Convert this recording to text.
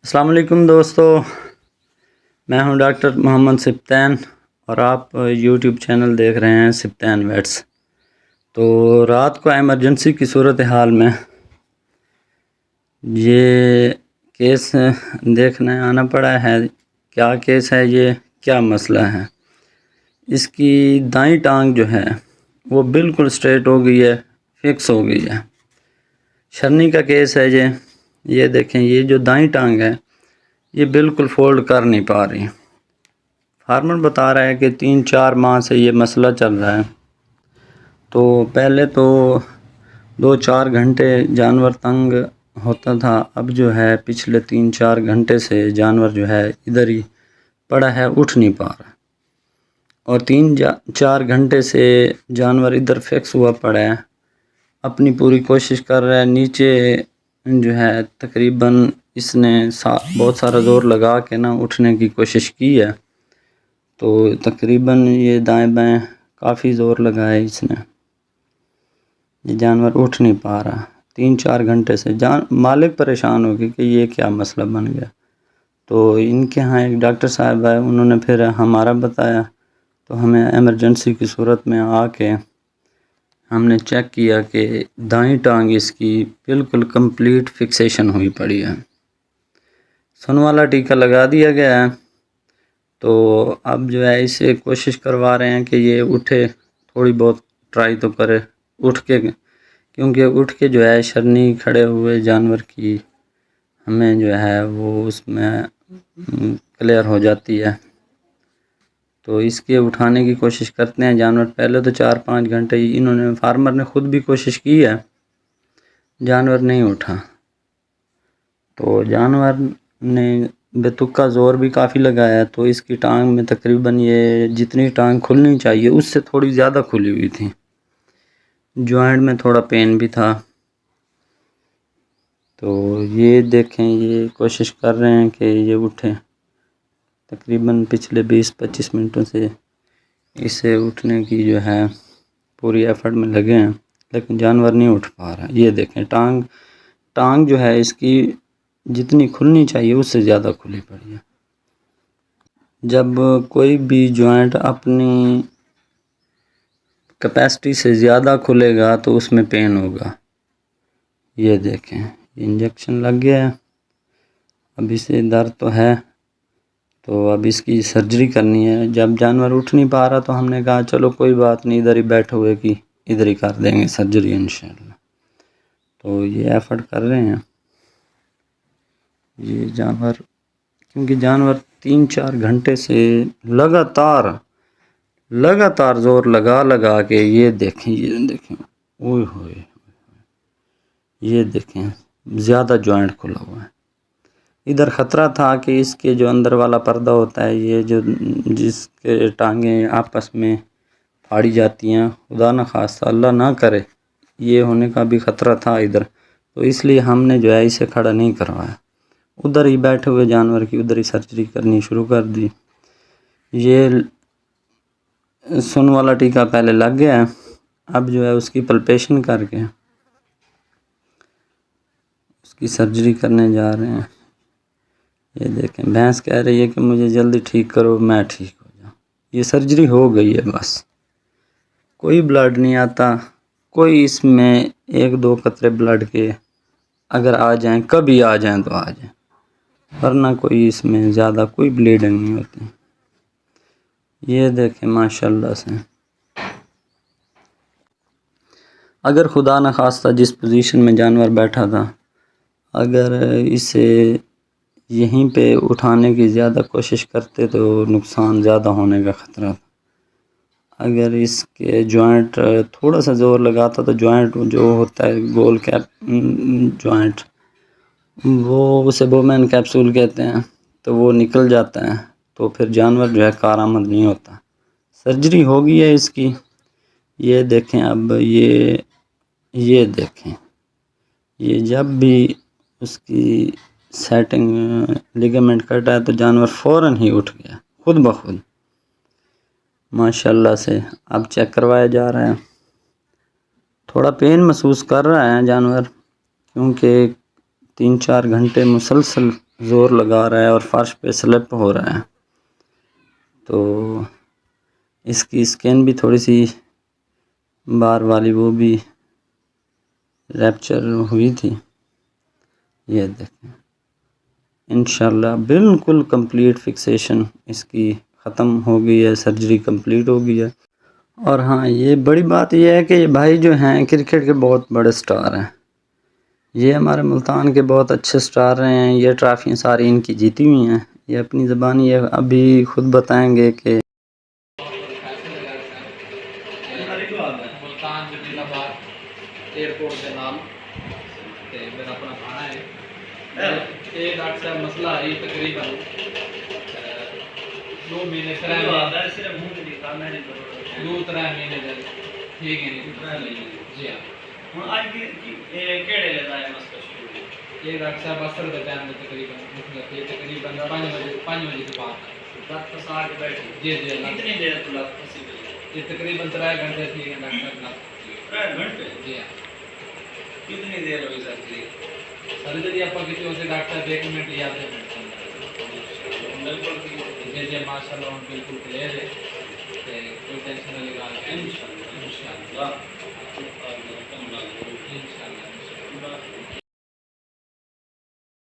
السلام علیکم دوستو، میں ہوں ڈاکٹر محمد سبطین اور آپ یوٹیوب چینل دیکھ رہے ہیں سبطین ویٹس۔ تو رات کو ایمرجنسی کی صورتحال میں یہ کیس دیکھنے آنا پڑا ہے۔ کیا کیس ہے، یہ کیا مسئلہ ہے؟ اس کی دائیں ٹانگ جو ہے وہ بالکل سٹریٹ ہو گئی ہے، فکس ہو گئی ہے۔ شرنی کا کیس ہے یہ دیکھیں، یہ جو دائیں ٹانگ ہے یہ بالکل فولڈ کر نہیں پا رہی۔ فارمر بتا رہا ہے کہ 3-4 ماہ سے یہ مسئلہ چل رہا ہے۔ تو پہلے تو 2-4 گھنٹے جانور تنگ ہوتا تھا، اب جو ہے پچھلے 3-4 گھنٹے سے جانور جو ہے ادھر ہی پڑا ہے، اٹھ نہیں پا رہا، اور 3-4 گھنٹے سے جانور ادھر فکس ہوا پڑا ہے، اپنی پوری کوشش کر رہا ہے۔ نیچے جو ہے تقریباً اس نے بہت سارا زور لگا کے اٹھنے کی کوشش کی ہے، تو تقریباً یہ دائیں بائیں کافی زور لگایا اس نے، یہ جانور اٹھ نہیں پا رہا 3-4 گھنٹے سے۔ مالک پریشان ہو گئے کہ یہ کیا مسئلہ بن گیا۔ تو ان کے ہاں ایک ڈاکٹر صاحب آئے، انہوں نے پھر ہمارا بتایا، تو ہمیں ایمرجنسی کی صورت میں آ کے ہم نے چیک کیا کہ دائیں ٹانگ اس کی بالکل کمپلیٹ فکسیشن ہوئی پڑی ہے۔ سن والا ٹیکہ لگا دیا گیا ہے، تو اب جو ہے اسے کوشش کروا رہے ہیں کہ یہ اٹھے، تھوڑی بہت ٹرائی تو کرے اٹھ کے، کیونکہ اٹھ کے جو ہے شرنی کھڑے ہوئے جانور کی ہمیں جو ہے وہ اس میں کلیئر ہو جاتی ہے۔ تو اس کے اٹھانے کی کوشش کرتے ہیں جانور۔ پہلے تو 4-5 گھنٹے انہوں نے، فارمر نے خود بھی کوشش کی ہے، جانور نہیں اٹھا۔ تو جانور نے بے تکا زور بھی کافی لگایا، تو اس کی ٹانگ میں تقریباً یہ جتنی ٹانگ کھلنی چاہیے اس سے تھوڑی زیادہ کھلی ہوئی تھی، جوائنٹ میں تھوڑا پین بھی تھا۔ تو یہ دیکھیں، یہ کوشش کر رہے ہیں کہ یہ اٹھے، تقریباً پچھلے 20-25 منٹوں سے اسے اٹھنے کی جو ہے پوری ایفرٹ میں لگے ہیں، لیکن جانور نہیں اٹھ پا رہا۔ یہ دیکھیں ٹانگ جو ہے اس کی جتنی کھلنی چاہیے اس سے زیادہ کھلی پڑی ہے۔ جب کوئی بھی جوائنٹ اپنی کیپیسٹی سے زیادہ کھلے گا تو اس میں پین ہوگا۔ یہ دیکھیں، انجیکشن لگ گیا ہے، اب اسے درد تو ہے، تو اب اس کی سرجری کرنی ہے۔ جب جانور اٹھ نہیں پا رہا تو ہم نے کہا چلو کوئی بات نہیں، ادھر ہی بیٹھے ہوئے کی ادھر ہی کر دیں گے سرجری انشاءاللہ۔ تو یہ ایفرٹ کر رہے ہیں یہ جانور، کیونکہ جانور 3-4 گھنٹے سے لگاتار زور لگا کے یہ دیکھیں اوہ ہوئے، یہ دیکھیں زیادہ جوائنٹ کھلا ہوا ہے۔ ادھر خطرہ تھا کہ اس کے جو اندر والا پردہ ہوتا ہے، یہ جو جس کے ٹانگیں آپس میں پھاڑی جاتی ہیں، خدا نہ خواستہ اللہ نہ کرے، یہ ہونے کا بھی خطرہ تھا ادھر، تو اس لیے ہم نے جو ہے اسے کھڑا نہیں کروایا، ادھر ہی بیٹھے ہوئے جانور کی ادھر ہی سرجری کرنی شروع کر دی۔ یہ سن والا ٹیکہ پہلے لگ گیا ہے، اب جو ہے اس کی پلپیشن کر کے اس کی سرجری کرنے جا رہے ہیں۔ یہ دیکھیں، بھینس کہہ رہی ہے کہ مجھے جلدی ٹھیک کرو، میں ٹھیک ہو جاؤں۔ یہ سرجری ہو گئی ہے، بس کوئی بلڈ نہیں آتا، کوئی اس میں 1-2 قطرے بلڈ کے اگر آ جائیں، کبھی آ جائیں تو آ جائیں، ورنہ کوئی اس میں زیادہ کوئی بلیڈنگ نہیں ہوتی۔ یہ دیکھیں ماشاءاللہ سے، اگر خدا نہ خواستہ جس پوزیشن میں جانور بیٹھا تھا، اگر اسے یہیں پہ اٹھانے کی زیادہ کوشش کرتے تو نقصان زیادہ ہونے کا خطرہ تھا۔ اگر اس کے جوائنٹ تھوڑا سا زور لگاتا تو جوائنٹ جو ہوتا ہے گول کیپ جوائنٹ، وہ اسے بومین کیپسول کہتے ہیں، تو وہ نکل جاتا ہے، تو پھر جانور جو ہے کارآمد نہیں ہوتا۔ سرجری ہو گئی ہے اس کی، یہ دیکھیں، اب یہ دیکھیں، یہ جب بھی اس کی سیٹنگ لیگمنٹ کٹا ہے تو جانور فوراً ہی اٹھ گیا خود بخود ماشاءاللہ سے۔ اب چیک کروایا جا رہا ہے، تھوڑا پین محسوس کر رہا ہے جانور، کیونکہ 3-4 گھنٹے مسلسل زور لگا رہا ہے اور فرش پہ سلپ ہو رہا ہے، تو اس کی اسکن بھی تھوڑی سی بار والی وہ بھی ریپچر ہوئی تھی. یہ دیکھیں انشاءاللہ بالکل کمپلیٹ فکسیشن اس کی ختم ہو گئی ہے، سرجری کمپلیٹ ہو گئی ہے. اور ہاں یہ بڑی بات یہ ہے کہ یہ بھائی جو ہیں کرکٹ کے بہت بڑے سٹار ہیں، یہ ہمارے ملتان کے بہت اچھے سٹار رہے ہیں. یہ ٹرافیاں ساری ان کی جیتی ہوئی ہیں. یہ اپنی زبانی یہ ابھی خود بتائیں گے کہ ملتان جلیل آباد ایئرپورٹ کے نام تے میرا اپنا کھانا ہے. یہ ڈاکٹر صاحب مسئلہ ہے تقریباً 2 مہینے 3 مہینے ٹھیک ہے نہیں. جی ہاں یہ ڈاکٹر صاحب اثر کا ٹائم میں تقریباً 5 بجے کے بعد جی جی یہ تقریباً 3 گھنٹے تھی ڈاکٹر صاحب. 3 گھنٹے جی ہاں. کتنی دیر ہوئی سرجری آپ کسی اسے ڈاکٹر صاحب 1 منٹ یا آدھے منٹ بالکل جی جی ماشاء اللہ بالکل کلیئر ہے. کوئی ٹینشن والی بات نہیں ان شاء اللہ.